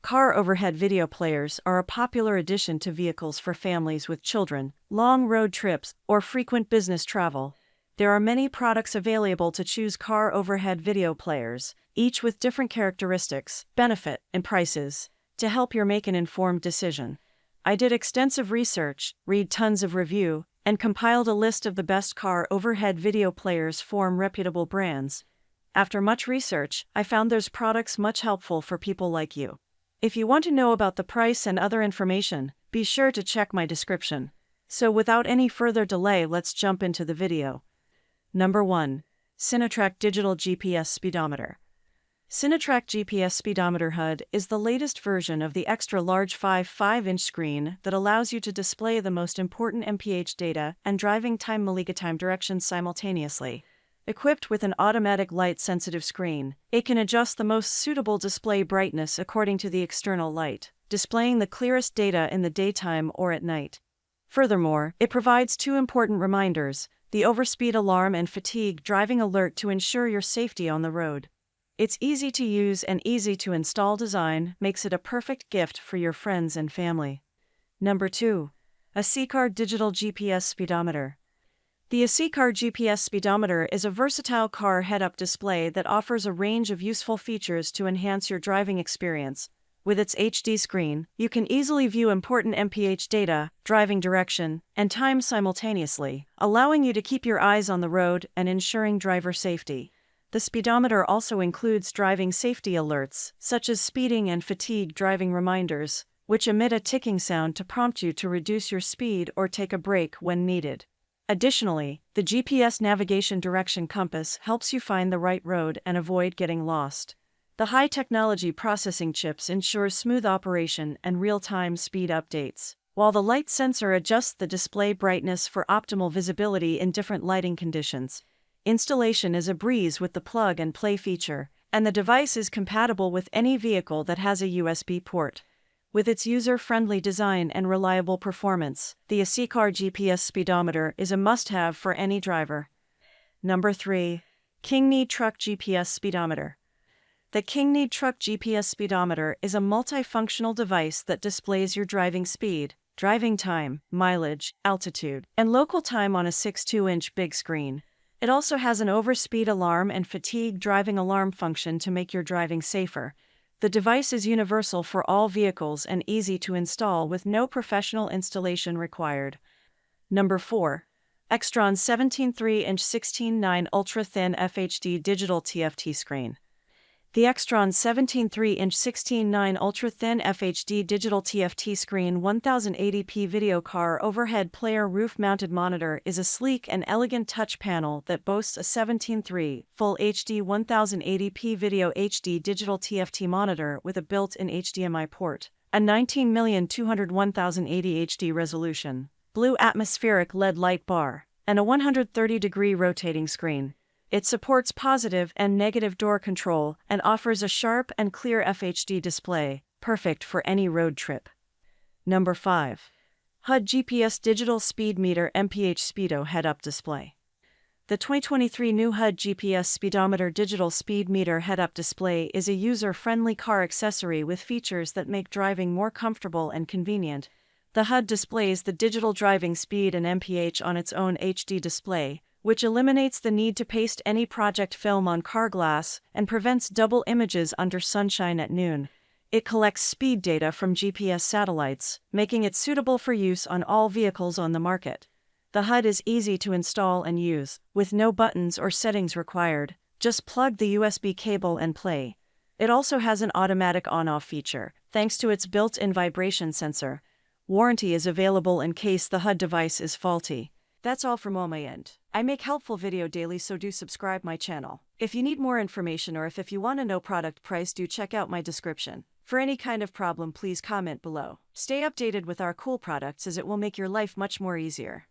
Car overhead video players are a popular addition to vehicles for families with children, long road trips, or frequent business travel. There are many products available to choose car overhead video players, each with different characteristics, benefit, and prices, to help you make an informed decision. I did extensive research, read tons of review, and compiled a list of the best car overhead video players from reputable brands. After much research, I found those products much helpful for people like you. If you want to know about the price and other information, be sure to check my description. So without any further delay, let's jump into the video. Number 1. Cinra Digital GPS Speedometer. Cinra GPS Speedometer HUD is the latest version of the extra-large 5.5-inch screen that allows you to display the most important mph data and driving time directions simultaneously. Equipped with an automatic light-sensitive screen, it can adjust the most suitable display brightness according to the external light, displaying the clearest data in the daytime or at night. Furthermore, it provides two important reminders: the overspeed alarm and fatigue driving alert to ensure your safety on the road. Its easy to use and easy to install design makes it a perfect gift for your friends and family. Number 2. A Cinra Digital GPS Speedometer. The Cinra GPS Speedometer is a versatile car head-up display that offers a range of useful features to enhance your driving experience. With its HD screen, you can easily view important mph data, driving direction, and time simultaneously, allowing you to keep your eyes on the road and ensuring driver safety. The speedometer also includes driving safety alerts, such as speeding and fatigue driving reminders, which emit a ticking sound to prompt you to reduce your speed or take a break when needed. Additionally, the GPS navigation direction compass helps you find the right road and avoid getting lost. The high-technology processing chips ensure smooth operation and real-time speed updates, while the light sensor adjusts the display brightness for optimal visibility in different lighting conditions. Installation is a breeze with the plug-and-play feature, and the device is compatible with any vehicle that has a USB port. With its user-friendly design and reliable performance, the Cinra GPS Speedometer is a must-have for any driver. Number 3. Kingy Truck GPS Speedometer. The Kingy Truck GPS Speedometer is a multifunctional device that displays your driving speed, driving time, mileage, altitude, and local time on a 6.2-inch big screen. It also has an overspeed alarm and fatigue driving alarm function to make your driving safer. The device is universal for all vehicles and easy to install with no professional installation required. Number 4. Extron 17.3-inch 16:9 ultra-thin FHD digital TFT screen. The Extron 17.3-inch 16:9 ultra-thin FHD digital TFT screen 1080p video car overhead player roof-mounted monitor is a sleek and elegant touch panel that boasts a 17.3 Full HD 1080p video HD digital TFT monitor with a built-in HDMI port, a 19,201,080 HD resolution, blue atmospheric LED light bar, and a 130-degree rotating screen. It supports positive and negative door control and offers a sharp and clear FHD display, perfect for any road trip. Number 5. HUD GPS Digital Speed Meter mph Speedo Head-Up Display. The 2023 new HUD GPS Speedometer Digital Speed Meter Head-Up Display is a user-friendly car accessory with features that make driving more comfortable and convenient. The HUD displays the digital driving speed and mph on its own HD display, which eliminates the need to paste any project film on car glass and prevents double images under sunshine at noon. It collects speed data from GPS satellites, making it suitable for use on all vehicles on the market. The HUD is easy to install and use, with no buttons or settings required. Just plug the USB cable and play. It also has an automatic on-off feature, thanks to its built-in vibration sensor. Warranty is available in case the HUD device is faulty. That's all from my end. I make helpful video daily, so do subscribe my channel. If you need more information or if you want to know product price, do check out my description. For any kind of problem, please comment below. Stay updated with our cool products as it will make your life much more easier.